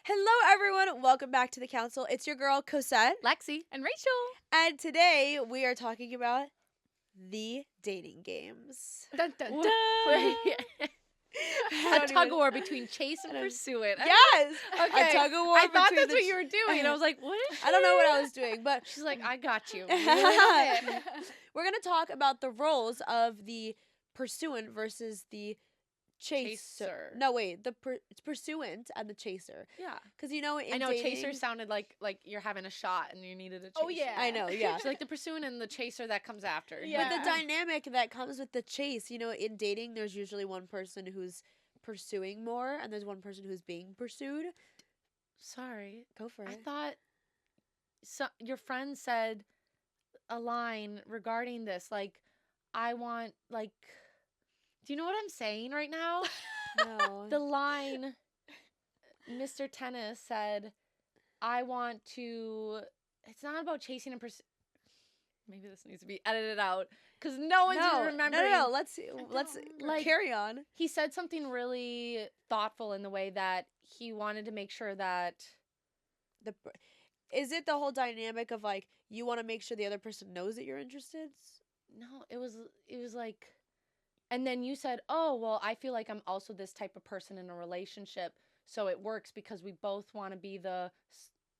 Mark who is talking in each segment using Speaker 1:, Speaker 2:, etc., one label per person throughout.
Speaker 1: Hello, everyone. Welcome back to the council. It's your girl, Cosette.
Speaker 2: Lexi.
Speaker 3: And Rachel.
Speaker 1: And today we are talking about the dating games.
Speaker 3: Dun, dun,
Speaker 2: Wha-
Speaker 3: dun.
Speaker 2: A tug of war between chase and pursuant.
Speaker 1: Yes!
Speaker 2: Okay.
Speaker 1: A tug of war
Speaker 2: I thought
Speaker 1: between
Speaker 2: that's
Speaker 1: the
Speaker 2: what you were doing. And I was like, what is she?
Speaker 1: I don't know what I was doing, but
Speaker 2: She's like, I got you.
Speaker 1: we're going to talk about the roles of the pursuant versus the chaser.
Speaker 2: Chaser.
Speaker 1: No, wait. It's pursuant and the chaser.
Speaker 2: Yeah.
Speaker 1: Because, in
Speaker 2: I know
Speaker 1: dating,
Speaker 2: chaser sounded like you're having a shot and you needed a chaser.
Speaker 3: Oh, yeah.
Speaker 1: I know, yeah.
Speaker 2: She's like the pursuant and the chaser that comes after.
Speaker 3: Yeah.
Speaker 1: But the dynamic that comes with the chase, in dating, there's usually one person who's pursuing more, and there's one person who's being pursued.
Speaker 2: Sorry.
Speaker 1: Go for
Speaker 2: I
Speaker 1: it.
Speaker 2: thought your friend said a line regarding this. Like, I want, like, do you know what I'm saying right now?
Speaker 1: No.
Speaker 2: The line Mr. Tennis said, I want to, it's not about chasing and pursue. Maybe this needs to be edited out because no one's remembering.
Speaker 1: No. Let's
Speaker 2: Like,
Speaker 1: carry on.
Speaker 2: He said something really thoughtful in the way that he wanted to make sure that
Speaker 1: Is it the whole dynamic of like you want to make sure the other person knows that you're interested?
Speaker 2: no, it was like, and then you said, oh, well, I feel like I'm also this type of person in a relationship. So it works because we both want to be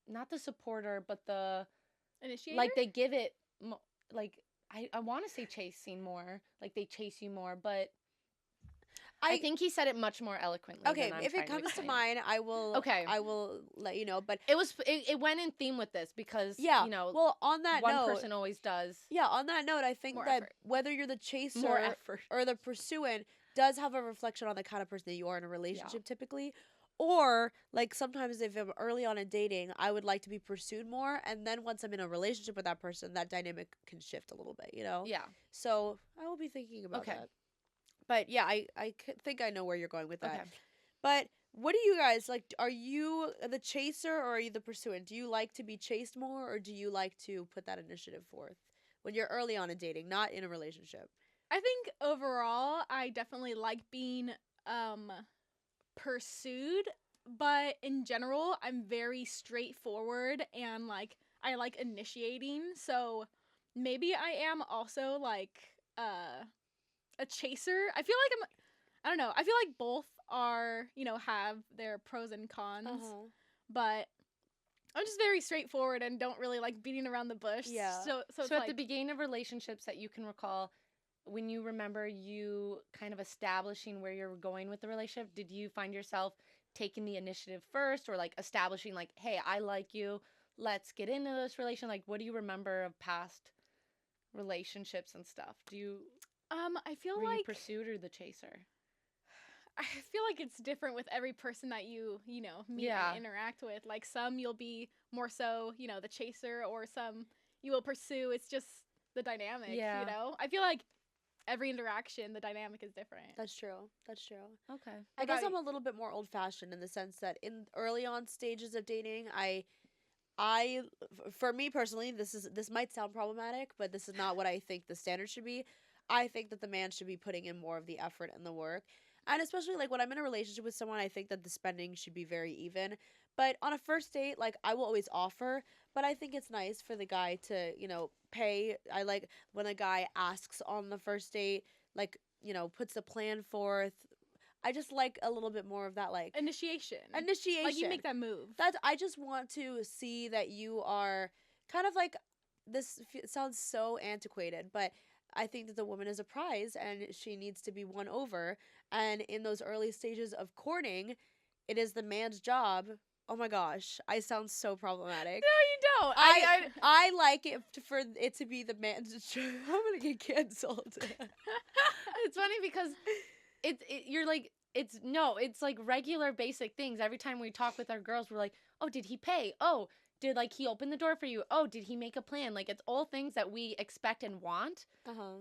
Speaker 2: not the supporter, but the
Speaker 3: Initiator?
Speaker 2: like they give it, like, I want to say chasing more, like they chase you more, but I think he said it much more eloquently.
Speaker 1: Okay,
Speaker 2: than I'm
Speaker 1: if it
Speaker 2: trying
Speaker 1: comes to
Speaker 2: explain
Speaker 1: mind, I will.
Speaker 2: Okay.
Speaker 1: I will let you know. But
Speaker 2: it went in theme with this because
Speaker 1: Well, on that
Speaker 2: one
Speaker 1: note,
Speaker 2: person always does.
Speaker 1: Yeah, on that note, I think
Speaker 3: More
Speaker 1: that
Speaker 3: effort.
Speaker 1: whether you're the chaser
Speaker 2: More effort.
Speaker 1: or the pursuant does have a reflection on the kind of person that you are in a relationship typically. Or, like, sometimes if I'm early on in dating, I would like to be pursued more. And then once I'm in a relationship with that person, that dynamic can shift a little bit,
Speaker 2: Yeah.
Speaker 1: So I will be thinking about
Speaker 2: Okay.
Speaker 1: that. But, yeah, I think I know where you're going with that.
Speaker 2: Okay.
Speaker 1: But what do you guys, like, are you the chaser or are you the pursuant? Do you like to be chased more or do you like to put that initiative forth when you're early on in dating, not in a relationship?
Speaker 3: I think overall, I definitely like being pursued, but in general, I'm very straightforward and like I like initiating. So maybe I am also like a chaser. I feel like I don't know. I feel like both are, have their pros and cons, but I'm just very straightforward and don't really like beating around the bush.
Speaker 1: Yeah.
Speaker 3: So it's
Speaker 2: at
Speaker 3: like,
Speaker 2: the beginning of relationships that you can recall, when you remember you kind of establishing where you're going with the relationship, did you find yourself taking the initiative first or like establishing like, hey, I like you, let's get into this relation? Like, what do you remember of past relationships and stuff?
Speaker 3: I feel
Speaker 2: were
Speaker 3: like
Speaker 2: you pursued or the chaser?
Speaker 3: I feel like it's different with every person that you meet
Speaker 2: Yeah.
Speaker 3: and interact with. Like some you'll be more so, the chaser, or some you will pursue. It's just the dynamic,
Speaker 2: Yeah.
Speaker 3: I feel like every interaction, the dynamic is different.
Speaker 1: That's true.
Speaker 2: Okay.
Speaker 1: I guess
Speaker 3: about
Speaker 1: I'm a little bit more old fashioned in the sense that in early on stages of dating, for me personally, this might sound problematic, but this is not what I think the standard should be. I think that the man should be putting in more of the effort and the work. And especially like when I'm in a relationship with someone, I think that the spending should be very even. But on a first date, like I will always offer, but I think it's nice for the guy to, pay. I like when a guy asks on the first date, like, puts a plan forth. I just like a little bit more of that, like
Speaker 3: Initiation.
Speaker 1: initiation.
Speaker 3: Like you make that move.
Speaker 1: I just want to see that you are kind of like this. Sounds so antiquated, but I think that the woman is a prize and she needs to be won over. And in those early stages of courting, it is the man's job. Oh my gosh, I sound so problematic.
Speaker 3: No, you don't.
Speaker 1: I like it for it to be the man's job. I'm gonna get canceled.
Speaker 2: It's funny because you're like, it's like regular basic things. Every time we talk with our girls, we're like, oh, did he pay? Oh, did like he open the door for you? Oh, did he make a plan? Like it's all things that we expect and want.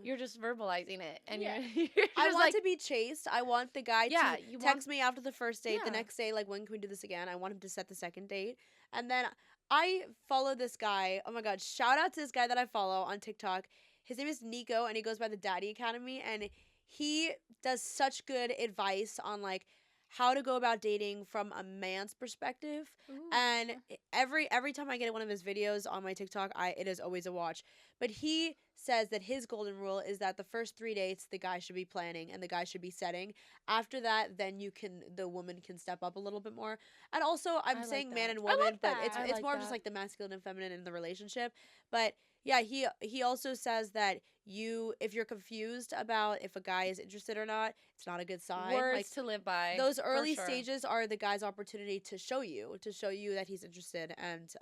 Speaker 2: You're just verbalizing it, and
Speaker 3: Yeah.
Speaker 2: you're
Speaker 1: I
Speaker 2: just
Speaker 1: want
Speaker 2: like,
Speaker 1: to be chased. I want the guy
Speaker 2: Yeah,
Speaker 1: to
Speaker 2: you
Speaker 1: text me after the first date. The
Speaker 2: Yeah.
Speaker 1: next day, like, when can we do this again? I want him to set the second date. And then I follow this guy. Oh my God. Shout out to this guy that I follow on TikTok. His name is Nico, and he goes by the Daddy Academy. And he does such good advice on, like, how to go about dating from a man's perspective. And
Speaker 3: Ooh.
Speaker 1: every time I get one of his videos on my TikTok, it is always a watch. But he says that his golden rule is that the first 3 dates the guy should be planning and the guy should be setting. After that, then the woman can step up a little bit more. And also, I'm
Speaker 2: I like
Speaker 1: saying man
Speaker 2: that.
Speaker 1: and
Speaker 3: I
Speaker 1: woman,
Speaker 3: like
Speaker 1: but
Speaker 3: that.
Speaker 2: I
Speaker 1: it's
Speaker 2: like
Speaker 1: more of just
Speaker 2: that.
Speaker 1: like the masculine and feminine in the relationship. But yeah, he also says that if you're confused about if a guy is interested or not, it's not a good sign.
Speaker 2: Words
Speaker 1: Like
Speaker 2: to live by.
Speaker 1: those
Speaker 2: for
Speaker 1: early
Speaker 2: sure.
Speaker 1: stages are the guy's opportunity to show you that he's interested. And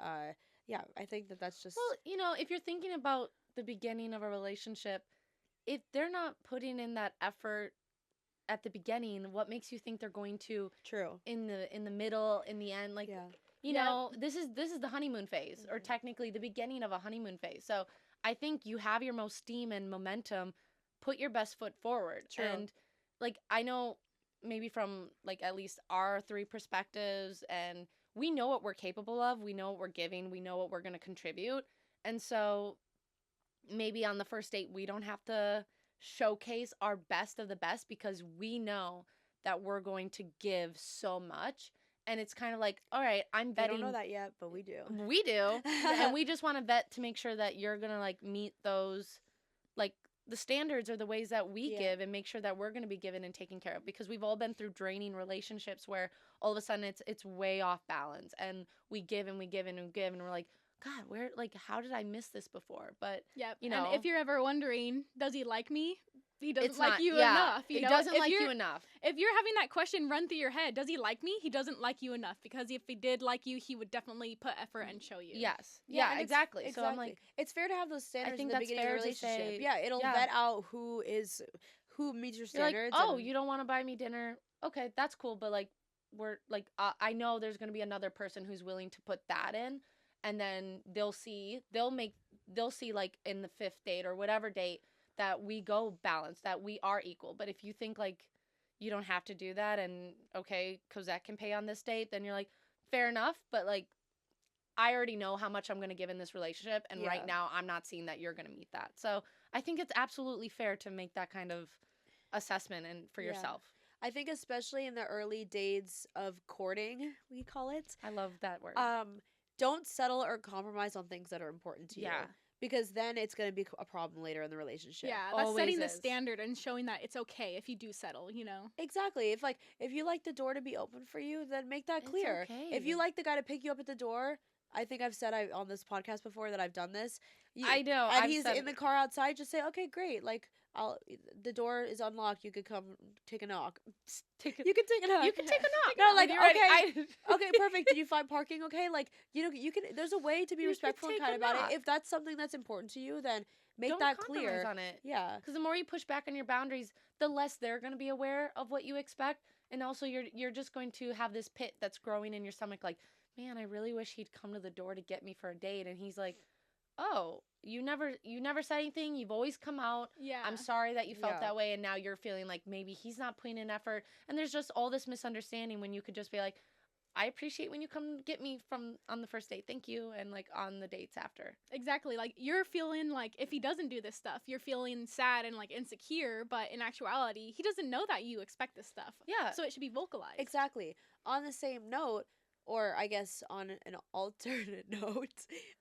Speaker 1: yeah, I think that's just
Speaker 2: Well, if you're thinking about the beginning of a relationship, if they're not putting in that effort at the beginning, what makes you think they're going to
Speaker 1: true.
Speaker 2: in the middle, in the end? Like,
Speaker 1: Yeah.
Speaker 2: this is the honeymoon phase, or
Speaker 1: Mhm.
Speaker 2: technically the beginning of a honeymoon phase. So I think you have your most steam and momentum. Put your best foot forward.
Speaker 1: True.
Speaker 2: And like, I know maybe from like at least our three perspectives, and we know what we're capable of. We know what we're giving. We know what we're going to contribute. And so maybe on the first date we don't have to showcase our best of the best, because we know that we're going to give so much. And it's kind of like, all right, I'm
Speaker 1: They don't know
Speaker 2: betting.
Speaker 1: that yet, but we do.
Speaker 2: We do. And we just want to vet to make sure that you're going to like meet those, like, the standards or the ways that we
Speaker 1: Yeah.
Speaker 2: give, and make sure that we're going to be given and taken care of, because we've all been through draining relationships where all of a sudden it's way off balance, and we give and we give and we give, and we're like, God, how did I miss this before? But
Speaker 3: Yep.
Speaker 2: you
Speaker 3: And
Speaker 2: know,
Speaker 3: if you're ever wondering, does he like me? He doesn't
Speaker 2: it's
Speaker 3: like
Speaker 2: not
Speaker 3: you
Speaker 2: yeah,
Speaker 3: enough.
Speaker 2: He
Speaker 3: know?
Speaker 2: doesn't
Speaker 3: If
Speaker 2: like
Speaker 3: you're-
Speaker 2: you enough.
Speaker 3: If you're having that question run through your head, does he like me? He doesn't like you enough, because if he did like you, he would definitely put effort and show you.
Speaker 2: Yes.
Speaker 1: and
Speaker 2: Yeah,
Speaker 1: it's-
Speaker 2: exactly. So I'm like,
Speaker 1: it's fair to have those standards
Speaker 2: think
Speaker 1: in the
Speaker 2: that's
Speaker 1: beginning of
Speaker 2: fair
Speaker 1: a
Speaker 2: to
Speaker 1: relationship.
Speaker 2: say-
Speaker 1: Yeah, it'll
Speaker 2: yeah.
Speaker 1: vet out who meets your
Speaker 2: you're like,
Speaker 1: standards.
Speaker 2: oh,
Speaker 1: and
Speaker 2: you don't want to buy me dinner? Okay, that's cool. But like, we're like, I know there's gonna be another person who's willing to put that in, and then they'll see like in the fifth date or whatever date that we go balanced, that we are equal. But if you think like you don't have to do that, and okay, Cosette can pay on this date, then you're like, fair enough. But like, I already know how much I'm going to give in this relationship, and right
Speaker 1: Yeah.
Speaker 2: now I'm not seeing that you're going to meet that. So I think it's absolutely fair to make that kind of assessment and for
Speaker 1: Yeah.
Speaker 2: yourself.
Speaker 1: I think especially in the early days of courting, we call it,
Speaker 2: I love that word.
Speaker 1: don't settle or compromise on things that are important to you.
Speaker 2: Yeah.
Speaker 1: Because then it's going to be a problem later in the relationship.
Speaker 3: Yeah, that's
Speaker 2: Always
Speaker 3: setting the
Speaker 2: is.
Speaker 3: standard and showing that it's okay if you do settle, you know?
Speaker 1: Exactly. If you like the door to be open for you, then make that
Speaker 2: It's
Speaker 1: clear. If you
Speaker 2: okay.
Speaker 1: like the guy to pick you up at the door, I think I've said on this podcast before that I've done this.
Speaker 2: I know.
Speaker 1: And
Speaker 2: I've
Speaker 1: he's
Speaker 2: said
Speaker 1: in the car outside, just say, "Okay, great. Like the door is unlocked. You could come take a knock.
Speaker 2: take a,
Speaker 1: You can take a knock.
Speaker 2: you can take a knock.
Speaker 1: No, like,
Speaker 2: When you're ready.
Speaker 1: okay. Okay, perfect. Did you find parking okay? Like, you can. There's a way to be
Speaker 2: You could
Speaker 1: respectful and
Speaker 2: take
Speaker 1: kind
Speaker 2: a
Speaker 1: about
Speaker 2: knock.
Speaker 1: it. If that's something that's important to you, then make
Speaker 2: Don't
Speaker 1: that
Speaker 2: compromise
Speaker 1: clear.
Speaker 2: on it.
Speaker 1: Yeah.
Speaker 2: Because the more you push back on your boundaries, the less they're going to be aware of what you expect, and also you're just going to have this pit that's growing in your stomach. Like, man, I really wish he'd come to the door to get me for a date, and he's like, oh, you never said anything. You've always come out.
Speaker 3: Yeah.
Speaker 2: I'm sorry that you felt
Speaker 1: Yeah.
Speaker 2: that way, and now you're feeling like maybe he's not putting in effort, and there's just all this misunderstanding when you could just be like, I appreciate when you come get me from on the first date. Thank you. And like on the dates after.
Speaker 3: Exactly. Like, you're feeling like if he doesn't do this stuff, you're feeling sad and like insecure, but in actuality, he doesn't know that you expect this stuff.
Speaker 2: Yeah.
Speaker 3: So it should be vocalized.
Speaker 1: Exactly. On the same note, or I guess on an alternate note,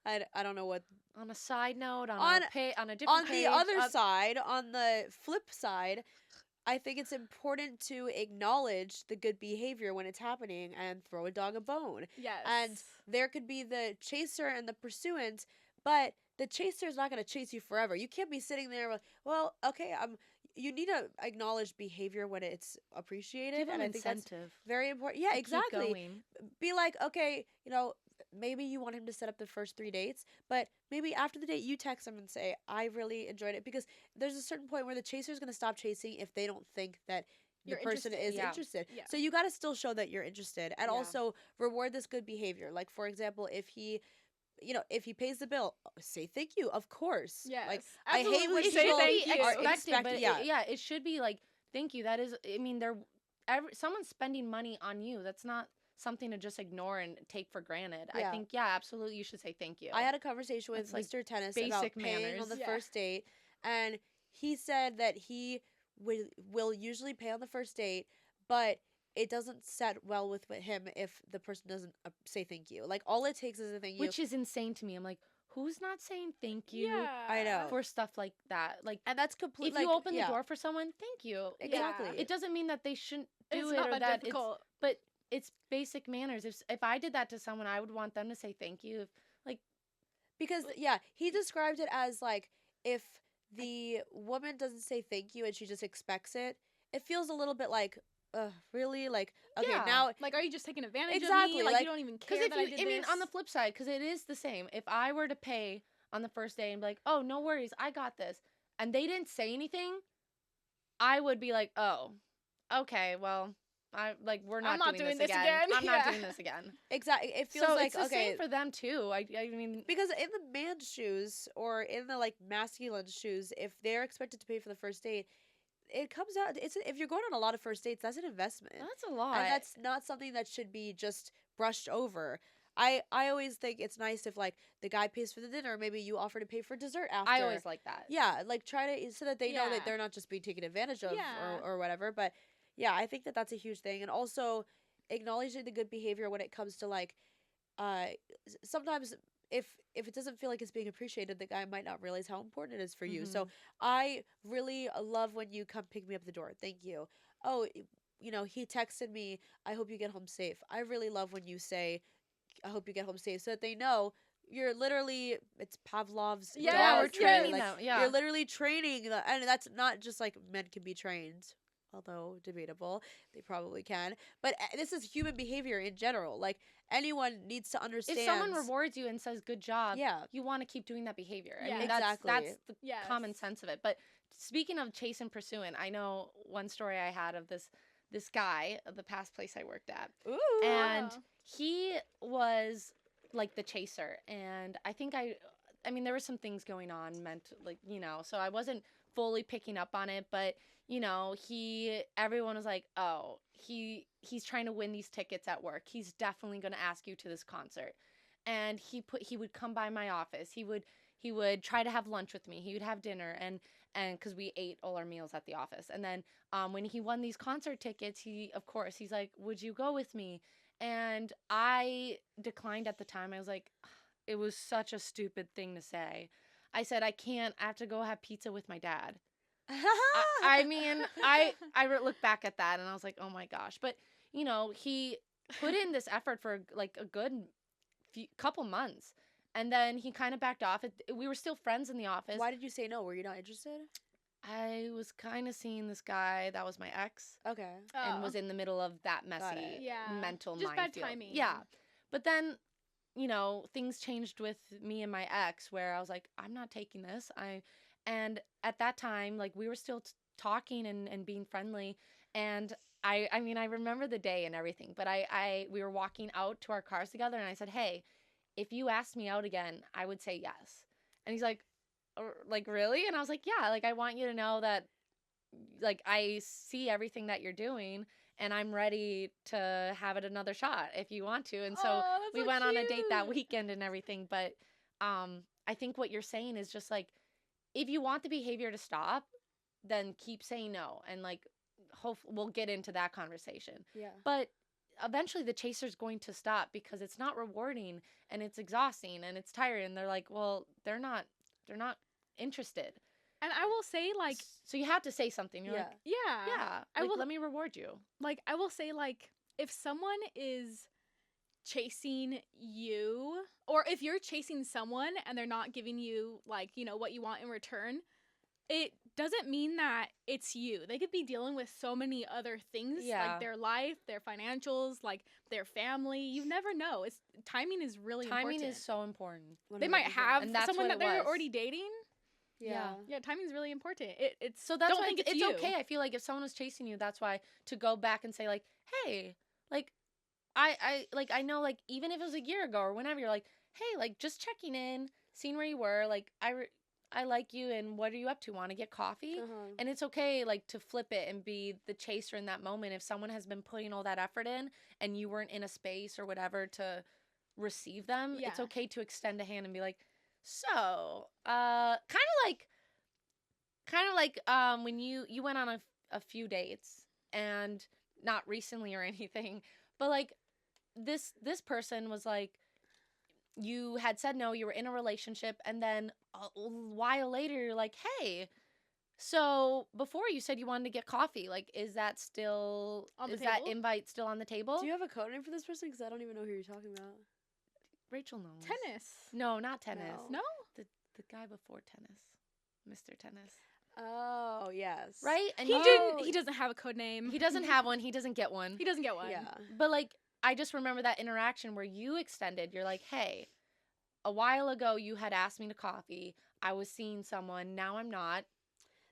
Speaker 1: I don't know what.
Speaker 2: On a side note,
Speaker 1: On-
Speaker 2: on a different
Speaker 1: On
Speaker 2: page,
Speaker 1: the other side, on the flip side, I think it's important to acknowledge the good behavior when it's happening and throw a dog a bone.
Speaker 3: Yes.
Speaker 1: And there could be the chaser and the pursuant, but the chaser is not going to chase you forever. You can't be sitting there with, well, okay, you need to acknowledge behavior when it's appreciated,
Speaker 2: give
Speaker 1: and
Speaker 2: him
Speaker 1: I think that's
Speaker 2: incentive.
Speaker 1: very important. Yeah,
Speaker 2: to keep
Speaker 1: exactly.
Speaker 2: going.
Speaker 1: Be like, okay, maybe you want him to set up the first 3 dates, but maybe after the date you text him and say, I really enjoyed it, because there's a certain point where the chaser is going to stop chasing if they don't think that the
Speaker 3: You're
Speaker 1: person
Speaker 3: interested.
Speaker 1: is
Speaker 2: Yeah.
Speaker 1: interested.
Speaker 3: Yeah.
Speaker 1: So you got to still show that you're interested, and
Speaker 2: Yeah.
Speaker 1: also reward this good behavior. Like, for example, if he pays the bill, say thank you, of course.
Speaker 3: Yes.
Speaker 1: Like, I hate when
Speaker 3: Absolutely
Speaker 2: It
Speaker 3: say
Speaker 1: people
Speaker 2: should
Speaker 3: thank
Speaker 2: be
Speaker 3: you.
Speaker 1: are
Speaker 2: expected, but
Speaker 1: yeah.
Speaker 2: it should be like, thank you. That is, I mean, someone's spending money on you. That's not something to just ignore and take for granted.
Speaker 1: Yeah.
Speaker 2: I think, yeah, absolutely, you should say thank you.
Speaker 1: I had a conversation with
Speaker 2: That's, like,
Speaker 1: Mr. Tennis about
Speaker 2: basic
Speaker 1: paying
Speaker 2: manners.
Speaker 1: on the
Speaker 3: Yeah.
Speaker 1: first date, and he said that he will usually pay on the first date, but it doesn't set well with him if the person doesn't say thank you. Like all it takes is a thank you.
Speaker 2: Which is insane to me. I'm like, who's not saying thank you
Speaker 3: Yeah.
Speaker 1: I know.
Speaker 2: for stuff like that? Like,
Speaker 1: And that's complete.
Speaker 2: if you open the door for someone, thank you.
Speaker 1: Exactly.
Speaker 2: It doesn't mean that they shouldn't do
Speaker 3: It's
Speaker 2: it
Speaker 3: not
Speaker 2: or
Speaker 3: that
Speaker 2: that
Speaker 3: difficult.
Speaker 2: but it's basic manners. If I did that to someone, I would want them to say thank you.
Speaker 1: Because he described it as like if the woman doesn't say thank you and she just expects it, it feels a little bit like, really? Like, okay,
Speaker 2: Yeah.
Speaker 1: now
Speaker 3: Like, are you just taking advantage
Speaker 1: Exactly,
Speaker 3: of me? Like,
Speaker 1: like-
Speaker 3: you don't even
Speaker 2: Because
Speaker 3: care
Speaker 2: if
Speaker 3: that I
Speaker 2: you,
Speaker 3: did
Speaker 2: I mean,
Speaker 3: this?
Speaker 2: on the flip side, because it is the same. If I were to pay on the first day and be like, oh, no worries, I got this, and they didn't say anything, I would be like, oh, okay, well, we're not,
Speaker 3: I'm not
Speaker 2: doing this again. I'm not doing this again.
Speaker 1: exactly, it feels
Speaker 2: So
Speaker 1: like
Speaker 2: it's the
Speaker 1: okay.
Speaker 2: same for them too. I mean,
Speaker 1: Because in the man's shoes or in the like masculine shoes, if they're expected to pay for the first date, it comes out. If you're going on a lot of first dates, that's an investment,
Speaker 2: that's a lot.
Speaker 1: and that's not something that should be just brushed over. I always think it's nice if like the guy pays for the dinner, maybe you offer to pay for dessert after.
Speaker 2: I always like that.
Speaker 1: Yeah, like try to so that they know
Speaker 3: Yeah.
Speaker 1: that they're not just being taken advantage of
Speaker 3: Yeah.
Speaker 1: or whatever. But yeah, I think that that's a huge thing, and also acknowledging the good behavior when it comes to like uh sometimes if it doesn't feel like it's being appreciated, the guy might not realize how important it is for you. So I really love when you come pick me up at the door. Thank you. Oh, he texted me, I hope you get home safe. I really love when you say, I hope you get home safe, so that they know you're literally, it's Pavlov's
Speaker 3: Yes,
Speaker 2: Yeah, we're
Speaker 1: dog
Speaker 2: training
Speaker 1: like,
Speaker 2: them. Yeah.
Speaker 1: you're literally training and that's not just like men can be trained, although debatable, they probably can, but this is human behavior in general. Like anyone needs to understand.
Speaker 2: If someone rewards you and says good job,
Speaker 1: Yeah.
Speaker 2: you want to keep doing that behavior. I
Speaker 3: Yeah.
Speaker 2: mean,
Speaker 1: Exactly.
Speaker 2: that's the
Speaker 3: Yes.
Speaker 2: common sense of it. But speaking of chase and pursuant, I know one story I had of this guy of the past place I worked at.
Speaker 1: Ooh.
Speaker 2: And
Speaker 3: Wow.
Speaker 2: he was like the chaser, and I mean there were some things going on so I wasn't fully picking up on it, but everyone was like, oh, he's trying to win these tickets at work, he's definitely going to ask you to this concert. And he would come by my office, he would try to have lunch with me, he would have dinner, and because we ate all our meals at the office. And then when he won these concert tickets, he's like, would you go with me? And I declined at the time. I was like, it was such a stupid thing to say. I said, I can't, I have to go have pizza with my dad. I mean, I look back at that and I was like, oh my gosh. But, he put in this effort for like a good couple months. And then he kind of backed off. We were still friends in the office.
Speaker 1: Why did you say no? Were you not interested?
Speaker 2: I was kind of seeing this guy that was my ex.
Speaker 1: Okay.
Speaker 2: And was in the middle of that messy
Speaker 1: it.
Speaker 3: Yeah.
Speaker 2: mental
Speaker 3: Just bad
Speaker 2: minefield.
Speaker 3: timing.
Speaker 2: Yeah. But then, things changed with me and my ex where I was like, I'm not taking this. And at that time, like we were still talking and being friendly. And I mean, I remember the day and everything, but we were walking out to our cars together and I said, hey, if you asked me out again, I would say yes. And he's like, really? And I was like, yeah, like I want you to know that like I see everything that you're doing and I'm ready to have it another shot if you want to. And so we went on a date that weekend and everything. But I think what you're saying is just like, if you want the behavior to stop, then keep saying no. And like, we'll get into that conversation.
Speaker 1: Yeah.
Speaker 2: But eventually the chaser's going to stop because it's not rewarding and it's exhausting and it's tiring. And they're like, well, they're not interested.
Speaker 3: And I will say, like,
Speaker 2: so you have to say something. You're
Speaker 1: Yeah.
Speaker 2: like,
Speaker 3: yeah,
Speaker 2: yeah, like, let me reward you.
Speaker 3: like I will say, like, if someone is chasing you, or if you're chasing someone and they're not giving you like what you want in return, it doesn't mean that it's you. They could be dealing with so many other things,
Speaker 2: Yeah.
Speaker 3: like their life, their financials, like their family. You never know. Timing is really important.
Speaker 2: Timing is so important.
Speaker 3: They might
Speaker 1: 100%.
Speaker 3: have
Speaker 2: And that's
Speaker 3: someone
Speaker 2: what
Speaker 3: that
Speaker 2: it
Speaker 3: they're
Speaker 2: was.
Speaker 3: already dating.
Speaker 1: Yeah.
Speaker 3: Yeah, timing's really important. It's
Speaker 2: So that's
Speaker 3: don't
Speaker 2: why
Speaker 3: think
Speaker 2: it's
Speaker 3: you.
Speaker 2: okay. I feel like if someone was chasing you, that's why to go back and say like, hey, like I know like even if it was a year ago or whenever, you're like, hey, like just checking in, seeing where you were, like I like you and what are you up to? Want to get coffee?
Speaker 1: Uh-huh.
Speaker 2: And it's okay like to flip it and be the chaser in that moment if someone has been putting all that effort in and you weren't in a space or whatever to receive them.
Speaker 3: Yeah.
Speaker 2: It's okay to extend a hand and be like, so, kind of like when you went on a few dates and not recently or anything, but like this person was like, you had said no, you were in a relationship, and then a while later you're like, hey, so before you said you wanted to get coffee, like, is that still
Speaker 3: On the
Speaker 2: is that
Speaker 3: table?
Speaker 2: invite still on the table?
Speaker 1: Do you have a code name for this person? Because I don't even know who you're talking about.
Speaker 2: Rachel knows.
Speaker 3: Tennis.
Speaker 2: No, not tennis.
Speaker 3: No?
Speaker 2: The guy before tennis, Mr. Tennis.
Speaker 1: Oh, yes.
Speaker 2: Right? And
Speaker 3: He
Speaker 2: you-
Speaker 3: didn't. He doesn't have a code name.
Speaker 2: He doesn't have one. He doesn't get one.
Speaker 3: He doesn't get one.
Speaker 1: Yeah.
Speaker 2: But like, I just remember that interaction where you extended. You're like, hey, a while ago you had asked me to coffee. I was seeing someone. Now I'm not.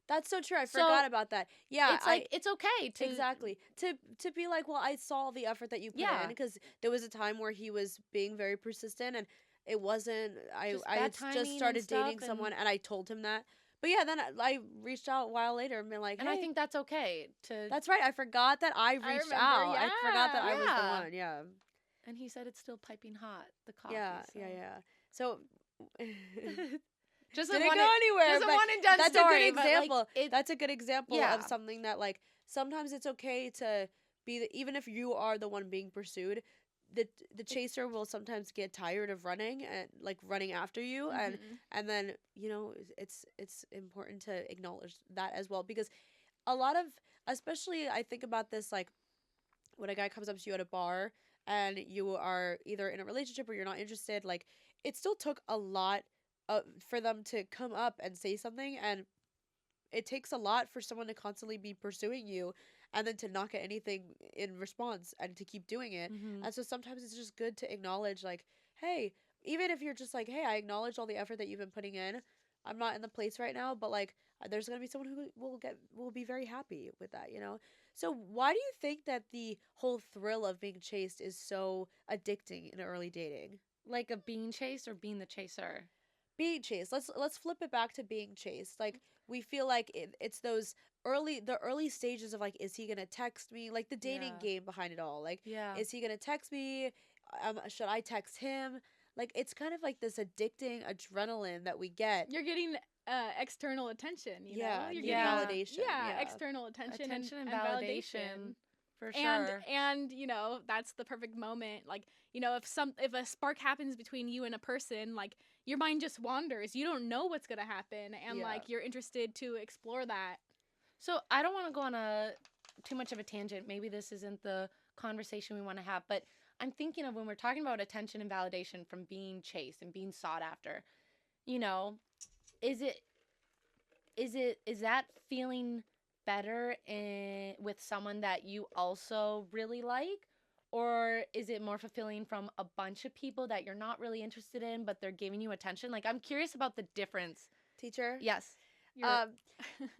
Speaker 1: That's so true. I
Speaker 2: So,
Speaker 1: forgot about that. Yeah.
Speaker 2: It's like it's okay to
Speaker 1: Exactly. To be like, well, I saw the effort that you put
Speaker 2: Yeah.
Speaker 1: in, because there was a time where he was being very persistent, and it wasn't.
Speaker 2: Just
Speaker 1: I
Speaker 2: bad
Speaker 1: had
Speaker 2: timing
Speaker 1: just
Speaker 2: and
Speaker 1: started dating
Speaker 2: stuff,
Speaker 1: someone,
Speaker 2: and-
Speaker 1: and I told him that. But yeah, then I reached out a while later and been like,
Speaker 2: And
Speaker 1: hey,
Speaker 2: I think that's okay to.
Speaker 1: that's right. I forgot that I reached
Speaker 3: remember,
Speaker 1: out. I forgot that I was
Speaker 2: yeah.
Speaker 1: the one. Yeah.
Speaker 2: And he said it's still piping hot. The coffee.
Speaker 1: Yeah.
Speaker 2: so.
Speaker 1: Yeah. So.
Speaker 2: Just a
Speaker 1: Didn't
Speaker 2: one.
Speaker 1: go anywhere.
Speaker 2: Just a
Speaker 1: but
Speaker 2: one and done
Speaker 1: that's
Speaker 2: story.
Speaker 1: a good
Speaker 2: but, like,
Speaker 1: example.
Speaker 2: it-
Speaker 1: That's a good example
Speaker 2: Yeah.
Speaker 1: of something that, like, sometimes it's okay to be even if you are the one being pursued, the chaser will sometimes get tired of running and like running after you,
Speaker 3: Mhm.
Speaker 1: and then it's important to acknowledge that as well, because a lot of, especially I think about this, like when a guy comes up to you at a bar and you are either in a relationship or you're not interested, like it still took a lot for them to come up and say something, and it takes a lot for someone to constantly be pursuing you and then to not get anything in response and to keep doing it.
Speaker 2: Mhm.
Speaker 1: And so sometimes it's just good to acknowledge, like, hey, even if you're just like, hey, I acknowledge all the effort that you've been putting in. I'm not in the place right now, but like there's going to be someone who will be very happy with that, you know? So why do you think that the whole thrill of being chased is so addicting in early dating?
Speaker 2: Like a being chased or being the chaser.
Speaker 1: Being chased. Let's flip it back to being chased. Like we feel like it's those the early stages of like, is he gonna text me? Like the dating
Speaker 2: Yeah.
Speaker 1: game behind it all. Like,
Speaker 2: Yeah.
Speaker 1: is he gonna text me? Should I text him? Like it's kind of like this addicting adrenaline that we get.
Speaker 3: You're getting external attention. You
Speaker 1: Yeah,
Speaker 3: know? You're
Speaker 2: yeah.
Speaker 3: getting
Speaker 1: validation.
Speaker 3: yeah, external attention,
Speaker 2: Attention and
Speaker 3: validation.
Speaker 2: validation. For
Speaker 3: And
Speaker 2: sure.
Speaker 3: and you know that's the perfect moment. Like you know if a spark happens between you and a person, like your mind just wanders. You don't know what's gonna happen, and
Speaker 1: Yeah.
Speaker 3: like you're interested to explore that.
Speaker 2: So I don't want to go on a too much of a tangent. Maybe this isn't the conversation we want to have, but I'm thinking of when we're talking about attention and validation from being chased and being sought after. You know, is that feeling better with someone that you also really like, or is it more fulfilling from a bunch of people that you're not really interested in but they're giving you attention? Like I'm curious about the difference.
Speaker 1: Teacher?
Speaker 2: Yes.
Speaker 3: You're-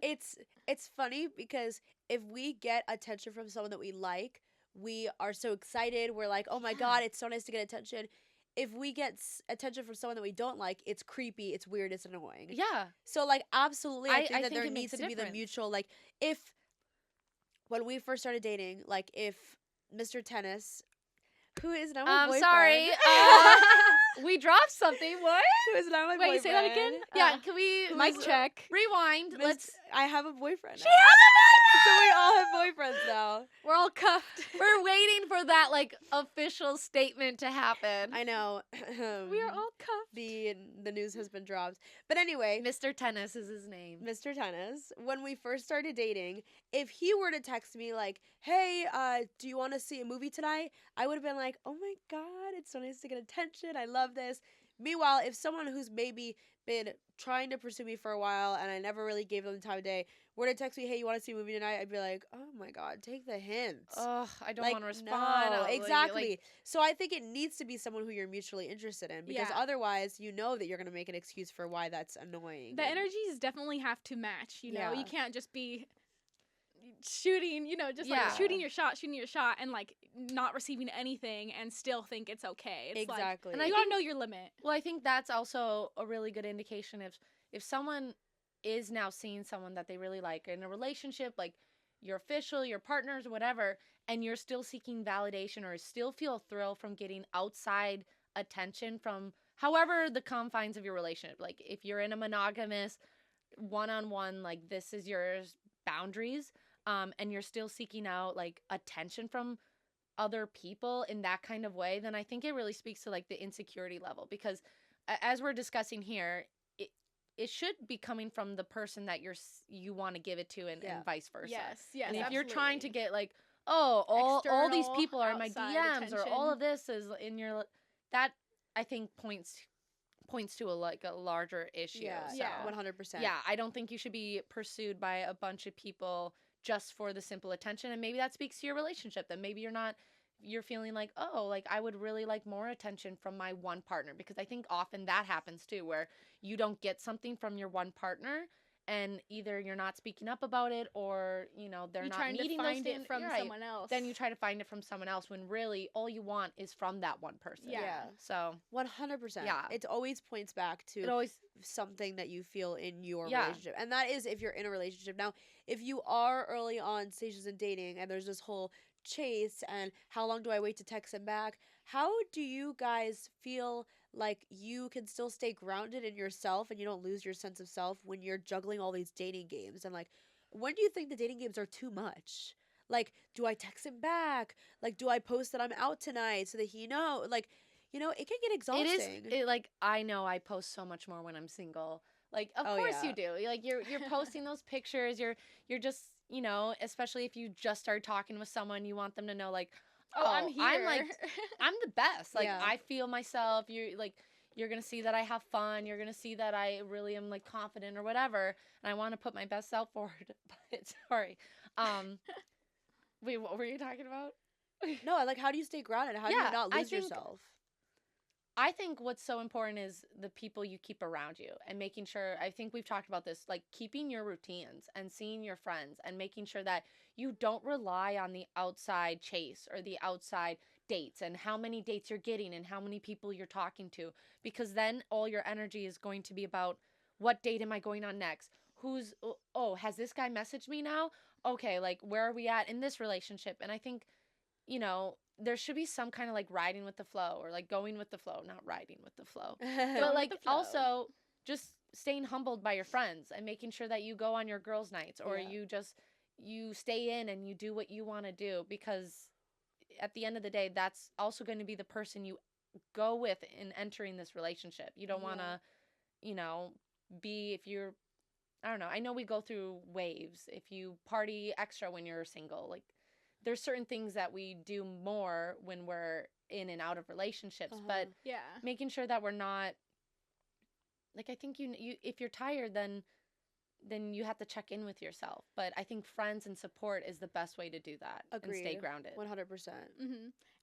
Speaker 1: It's funny because if we get attention from someone that we like, we are so excited. We're like, oh my
Speaker 2: Yeah.
Speaker 1: God, it's so nice to get attention. If we get attention from someone that we don't like, it's creepy, it's weird, it's annoying.
Speaker 2: Yeah.
Speaker 1: So like absolutely, I think that
Speaker 2: think
Speaker 1: there
Speaker 2: it
Speaker 1: needs
Speaker 2: makes a
Speaker 1: to be the
Speaker 2: difference.
Speaker 1: mutual, like if when we first started dating, like if Mr. Tennis, who is now my boyfriend,
Speaker 2: Sorry. We dropped something. What?
Speaker 1: who is now my
Speaker 3: Wait,
Speaker 1: boyfriend?
Speaker 3: say that again?
Speaker 2: Yeah. Can we
Speaker 3: Mic check.
Speaker 2: rewind? Let's.
Speaker 1: I have a boyfriend.
Speaker 2: She
Speaker 1: now.
Speaker 2: has
Speaker 1: So we all have boyfriends now.
Speaker 3: We're all cuffed.
Speaker 2: We're waiting for that like official statement to happen.
Speaker 1: I know.
Speaker 3: We are all cuffed.
Speaker 1: The news has been dropped. But anyway,
Speaker 2: Mr. Tennis is his name.
Speaker 1: Mr. Tennis, when we first started dating, if he were to text me like, "Hey, do you want to see a movie tonight?" I would have been like, "Oh my God, it's so nice to get attention. I love this." Meanwhile, if someone who's maybe been trying to pursue me for a while and I never really gave them the time of day were to text me, "Hey, you want to see a movie tonight?" I'd be like, "Oh my God, take the hint."
Speaker 2: Ugh, I don't
Speaker 1: Like,
Speaker 2: want to respond.
Speaker 1: No,
Speaker 2: Like,
Speaker 1: exactly. So I think it needs to be someone who you're mutually interested in, because
Speaker 3: Yeah.
Speaker 1: otherwise you know that you're going to make an excuse for why that's annoying.
Speaker 3: The energies definitely have to match, you know.
Speaker 1: Yeah.
Speaker 3: You can't just be shooting, you know, just
Speaker 2: Yeah.
Speaker 3: like shooting your shot and like not receiving anything and still think it's okay. It's
Speaker 1: Exactly.
Speaker 2: And
Speaker 3: like
Speaker 2: I
Speaker 3: you
Speaker 2: think-
Speaker 3: gotta know your limit.
Speaker 2: Well, I think that's also a really good indication if someone is now seeing someone that they really like in a relationship, like you're official, your partners, whatever, and you're still seeking validation or still feel a thrill from getting outside attention from however the confines of your relationship. Like if you're in a monogamous one-on-one, like this is your boundaries. and you're still seeking out like attention from other people in that kind of way, then I think it really speaks to like the insecurity level, because as we're discussing here, it should be coming from the person that you want to give it to, and vice versa.
Speaker 3: Yes,
Speaker 2: and if
Speaker 3: absolutely.
Speaker 2: you're trying to get like, oh, all these
Speaker 3: External,
Speaker 2: people are in my
Speaker 3: outside
Speaker 2: DMs, or all
Speaker 3: attention.
Speaker 2: of this is in your, that I think points to a larger issue.
Speaker 1: Yeah,
Speaker 2: So,
Speaker 3: Yeah.
Speaker 1: 100%.
Speaker 2: yeah, I don't think you should be pursued by a bunch of people just for the simple attention. And maybe that speaks to your relationship, that maybe you're feeling like, oh, like I would really like more attention from my one partner, because I think often that happens too, where you don't get something from your one partner, and either you're not speaking up about it, or they're
Speaker 3: You're
Speaker 2: not
Speaker 3: trying to
Speaker 2: meeting
Speaker 3: find
Speaker 2: those
Speaker 3: it
Speaker 2: things.
Speaker 3: from
Speaker 2: You're right.
Speaker 3: someone else.
Speaker 2: Then you try to find it from someone else, when really all you want is from that one person.
Speaker 3: Yeah.
Speaker 2: So
Speaker 1: 100%.
Speaker 2: Yeah.
Speaker 1: It always points back to
Speaker 2: it always
Speaker 1: something that you feel in your
Speaker 2: Yeah.
Speaker 1: relationship. And that is if you're in a relationship. Now, if you are early on stages in dating and there's this whole chase and how long do I wait to text him back, how do you guys feel like you can still stay grounded in yourself and you don't lose your sense of self when you're juggling all these dating games? And like, when do you think the dating games are too much? Like, do I text him back? Like, do I post that I'm out tonight so that he know? Like, it can get exhausting.
Speaker 2: like, I know I post so much more when I'm single. Like, of
Speaker 1: Oh,
Speaker 2: course
Speaker 1: yeah.
Speaker 2: you do. You're posting those pictures. You're just, especially if you just start talking with someone, you want them to know, like,
Speaker 3: Oh, I'm here.
Speaker 2: I'm like, I'm the best. Like,
Speaker 1: Yeah.
Speaker 2: I feel myself. You're gonna see that I have fun. You're gonna see that I really am like confident or whatever, and I want to put my best self forward. But sorry, wait, what were you talking about?
Speaker 1: No, like, how do you stay grounded? How do
Speaker 2: Yeah,
Speaker 1: you not
Speaker 2: I
Speaker 1: lose
Speaker 2: think-
Speaker 1: yourself?
Speaker 2: I think what's so important is the people you keep around you, and making sure, I think we've talked about this, like keeping your routines and seeing your friends and making sure that you don't rely on the outside chase or the outside dates and how many dates you're getting and how many people you're talking to, because then all your energy is going to be about, what date am I going on next? Has this guy messaged me now? Okay, like where are we at in this relationship? And I think, there should be some kind of like riding with the flow, or like going with the flow, not riding with the flow. But
Speaker 3: with
Speaker 2: like
Speaker 3: the flow.
Speaker 2: also just staying humbled by your friends and making sure that you go on your girls' nights, or
Speaker 1: Yeah.
Speaker 2: you stay in and you do what you want to do, because at the end of the day, that's also going to be the person you go with in entering this relationship. You don't want to, be, if you're, I don't know. I know we go through waves. If you party extra when you're single, like there's certain things that we do more when we're in and out of relationships, but
Speaker 3: Yeah.
Speaker 2: making sure that we're not, like, I think you if you're tired, then you have to check in with yourself. But I think friends and support is the best way to do that and stay
Speaker 1: Agreed.
Speaker 2: grounded.
Speaker 1: 100%.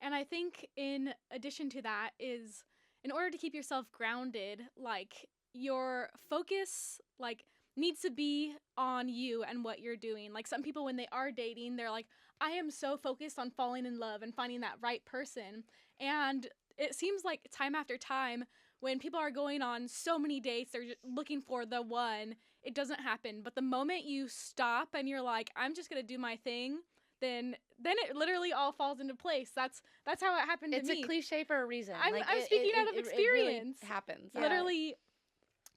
Speaker 3: And I think in addition to that is, in order to keep yourself grounded, like your focus like needs to be on you and what you're doing. Like some people, when they are dating, they're like, I am so focused on falling in love and finding that right person. And it seems like time after time, when people are going on so many dates, they're just looking for the one, it doesn't happen. But the moment you stop and you're like, I'm just gonna do my thing, then it literally all falls into place. That's how it happened
Speaker 2: It's
Speaker 3: to me.
Speaker 2: a cliche for a reason.
Speaker 3: I'm
Speaker 2: Like,
Speaker 3: speaking out of
Speaker 2: It
Speaker 3: experience.
Speaker 2: really happens.
Speaker 1: Yeah.
Speaker 3: Literally,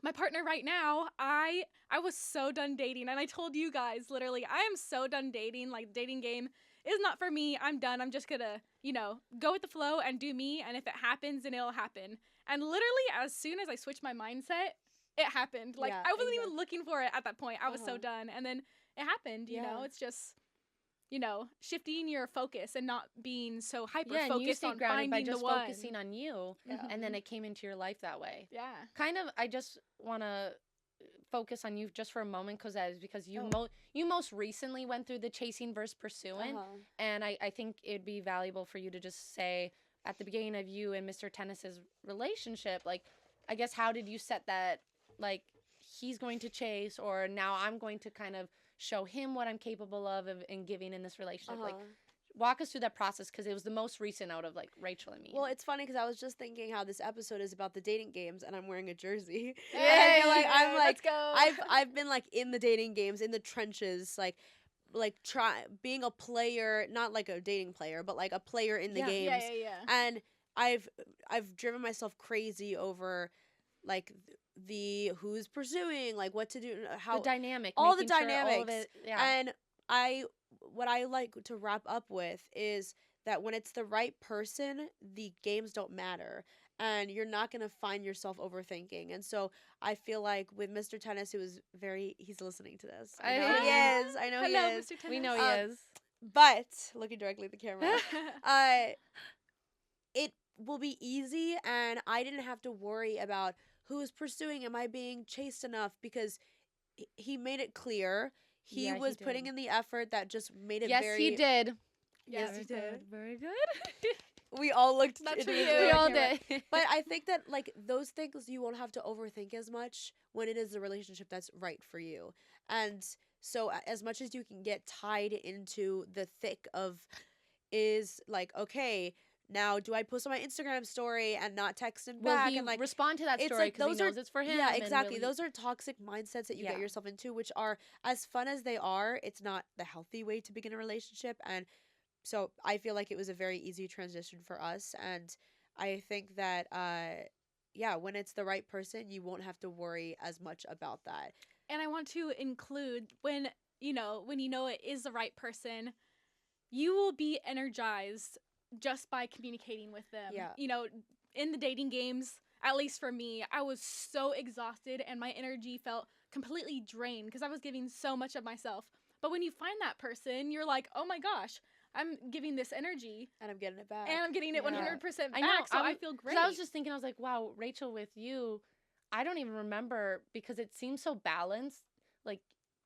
Speaker 3: my partner right now, I was so done dating, and I told you guys, literally, I am so done dating. Like, dating game is not for me. I'm done. I'm just gonna, go with the flow and do me, and if it happens, then it'll happen. And literally, as soon as I switched my mindset, it happened. Like,
Speaker 1: Yeah,
Speaker 3: I wasn't even
Speaker 1: exactly.
Speaker 3: looking for it at that point. I was so
Speaker 1: Uh-huh.
Speaker 3: done, and then it happened.
Speaker 1: Yeah.
Speaker 3: It's just, shifting your focus and not being so hyper
Speaker 2: Yeah, and you
Speaker 3: focused
Speaker 2: stay
Speaker 3: on
Speaker 2: grounded by
Speaker 3: finding
Speaker 2: just
Speaker 3: the one.
Speaker 2: focusing on you,
Speaker 1: Yeah.
Speaker 2: and then it came into your life that way.
Speaker 3: Yeah.
Speaker 2: Kind of, I just want to focus on you just for a moment, because you
Speaker 1: Oh.
Speaker 2: you most recently went through the chasing versus pursuing,
Speaker 1: Uh-huh.
Speaker 2: and I think it'd be valuable for you to just say at the beginning of you and Mr. Tennis's relationship, like, I guess, how did you set that, like, he's going to chase, or now I'm going to kind of show him what I'm capable of and giving in this relationship. Like,
Speaker 1: Uh-huh.
Speaker 2: walk us through that process, because it was the most recent out of like Rachel and me.
Speaker 1: Well, it's funny because I was just thinking how this episode is about the dating games, and I'm wearing a jersey.
Speaker 3: Hey,
Speaker 1: And I feel like I'm like
Speaker 3: let's go.
Speaker 1: I've been like in the dating games, in the trenches, like being a player, not like a dating player, but like a player in the
Speaker 2: Yeah.
Speaker 1: games.
Speaker 3: Yeah.
Speaker 1: And I've driven myself crazy over like the who's pursuing, like what to do, how
Speaker 2: the dynamic,
Speaker 1: all the
Speaker 2: making sure all of
Speaker 1: dynamics.
Speaker 2: it, yeah.
Speaker 1: And I what I like to wrap up with is that when it's the right person, the games don't matter. And you're not going to find yourself overthinking. And so I feel like with Mr. Tennis, he's listening to this. I know he is. I know
Speaker 3: Hello,
Speaker 1: he is.
Speaker 3: Mr. Tennis.
Speaker 2: We know he
Speaker 1: Um,
Speaker 2: is.
Speaker 1: But looking directly at the camera, it will be easy, and I didn't have to worry about who is pursuing. Am I being chased enough? Because he made it clear he
Speaker 2: Yeah, he
Speaker 1: was putting
Speaker 2: did.
Speaker 1: in the effort that just made it
Speaker 2: Yes,
Speaker 1: very.
Speaker 2: he did.
Speaker 3: Yes,
Speaker 2: Very
Speaker 3: he did.
Speaker 2: good. Very good.
Speaker 1: We all looked.
Speaker 3: That's for
Speaker 1: individually
Speaker 3: you.
Speaker 1: on
Speaker 2: We all
Speaker 1: camera.
Speaker 2: did.
Speaker 1: But I think that like those things you won't have to overthink as much when it is a relationship that's right for you. And so as much as you can get tied into the thick of is like, okay, now do I post on my Instagram story and not text him
Speaker 2: Will
Speaker 1: back
Speaker 2: he
Speaker 1: and like
Speaker 2: respond to that
Speaker 1: it's
Speaker 2: story
Speaker 1: like
Speaker 2: because he
Speaker 1: those are
Speaker 2: knows it's for him?
Speaker 1: yeah,
Speaker 2: and
Speaker 1: exactly.
Speaker 2: will he-
Speaker 1: Those are toxic mindsets that you get
Speaker 2: Yeah.
Speaker 1: yourself into, which are as fun as they are, it's not the healthy way to begin a relationship. And so I feel like it was a very easy transition for us. And I think that yeah, when it's the right person, you won't have to worry as much about that.
Speaker 3: And I want to include when you know it is the right person, you will be energized just by communicating with them.
Speaker 1: Yeah.
Speaker 3: In the dating games, at least for me, I was so exhausted and my energy felt completely drained because I was giving so much of myself. But when you find that person, you're like, oh my gosh, I'm giving this energy
Speaker 1: And I'm getting it back.
Speaker 3: and I'm getting it
Speaker 1: Yeah.
Speaker 3: 100%
Speaker 2: I
Speaker 3: back.
Speaker 2: know,
Speaker 3: So
Speaker 2: I
Speaker 3: I
Speaker 2: was-
Speaker 3: feel
Speaker 2: 'cause
Speaker 3: great.
Speaker 2: I was just thinking, I was like, wow, Rachel, with you, I don't even remember because it seems so balanced. Like,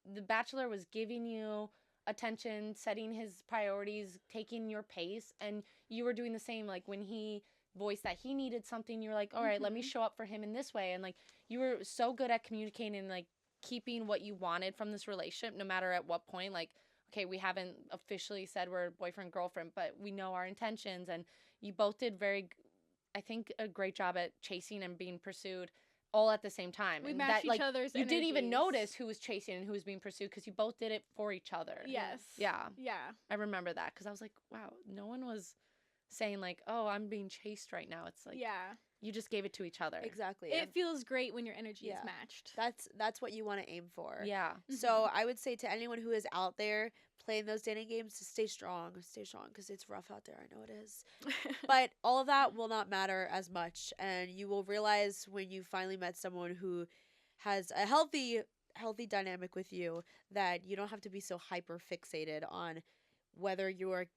Speaker 2: The Bachelor was giving you attention, setting his priorities, taking your pace, and you were doing the same. Like, when he voiced that he needed something, you were like, all right, let me
Speaker 3: Mhm.
Speaker 2: show up for him in this way. And, like, you were so good at communicating and, like, keeping what you wanted from this relationship, no matter at what point. Like, okay, we haven't officially said we're boyfriend, girlfriend, but we know our intentions. And you both did I think, a great job at chasing and being pursued all at the same time.
Speaker 3: We
Speaker 2: and
Speaker 3: matched
Speaker 2: that, like,
Speaker 3: each other's
Speaker 2: you didn't even
Speaker 3: energies.
Speaker 2: notice who was chasing and who was being pursued because you both did it for each other.
Speaker 3: Yes.
Speaker 2: Yeah.
Speaker 3: Yeah.
Speaker 2: I remember that because I was like, wow, no one was saying like, oh, I'm being chased right now. It's like,
Speaker 3: Yeah.
Speaker 2: you just gave it to each other.
Speaker 1: Exactly.
Speaker 3: It
Speaker 1: And
Speaker 3: feels great when your energy
Speaker 1: Yeah.
Speaker 3: is matched.
Speaker 1: that's what you want to aim for.
Speaker 2: Yeah.
Speaker 1: So I would say to anyone who is out there playing those dating games to stay strong because it's rough out there. I know it is. But all of that will not matter as much, and you will realize when you finally met someone who has a healthy dynamic with you that you don't have to be so hyper fixated on whether you're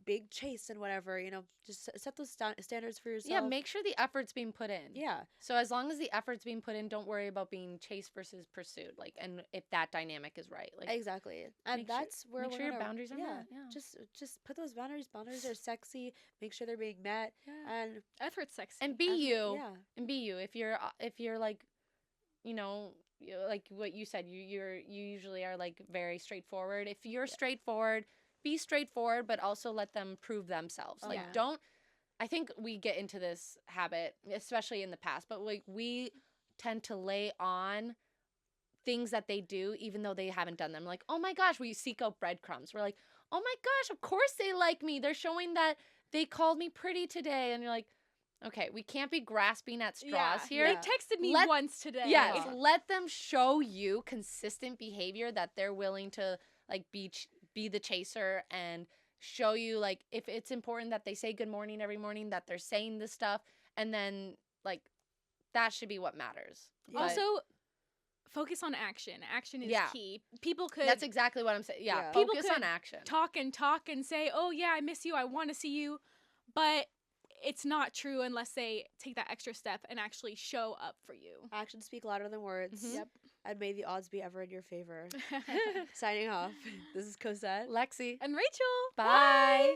Speaker 1: big chase and whatever. Just set those standards for yourself.
Speaker 2: Yeah, make sure the effort's being put in.
Speaker 1: Yeah,
Speaker 2: So as long as the effort's being put in, don't worry about being chased versus pursued. Like, and if that dynamic is right, like,
Speaker 1: exactly. And
Speaker 2: make sure-
Speaker 1: that's where
Speaker 2: make
Speaker 1: we're
Speaker 2: sure your
Speaker 1: gonna-
Speaker 2: boundaries are
Speaker 1: yeah,
Speaker 2: met. Yeah.
Speaker 1: just put those boundaries. Boundaries are sexy. Make sure they're being met.
Speaker 2: Yeah.
Speaker 1: And
Speaker 3: Effort's sexy.
Speaker 2: And be
Speaker 1: effort-
Speaker 2: you.
Speaker 1: Yeah.
Speaker 2: And be you. If you're like, like what you said, you usually are like very straightforward. If you're straightforward, be straightforward, but also let them prove themselves. Like,
Speaker 3: Yeah.
Speaker 2: don't. I think we get into this habit, especially in the past, but like we tend to lay on things that they do even though they haven't done them. Like, oh my gosh, we seek out breadcrumbs. We're like, oh my gosh, of course they like me. They're showing that they called me pretty today. And you're like, okay, we can't be grasping at straws here.
Speaker 3: They texted me
Speaker 2: Let-
Speaker 3: once today.
Speaker 2: Yes, let them show you consistent behavior that they're willing to like be the chaser and show you like if it's important that they say good morning every morning, that they're saying this stuff, and then like that should be what matters.
Speaker 1: Yeah.
Speaker 2: But
Speaker 3: Also, focus on action. Action is
Speaker 2: Yeah.
Speaker 3: key. People could
Speaker 2: that's exactly what I'm saying. Yeah,
Speaker 1: Yeah.
Speaker 3: People
Speaker 2: focus on
Speaker 3: could
Speaker 2: action.
Speaker 3: talk and say, "Oh yeah, I miss you. I want to see you," but it's not true unless they take that extra step and actually show up for you.
Speaker 1: Actions speak louder than words.
Speaker 2: Mhm.
Speaker 3: Yep.
Speaker 1: And may the odds be ever in your favor. Signing off. This is Cosette.
Speaker 2: Lexi,
Speaker 3: And Rachel.
Speaker 2: bye.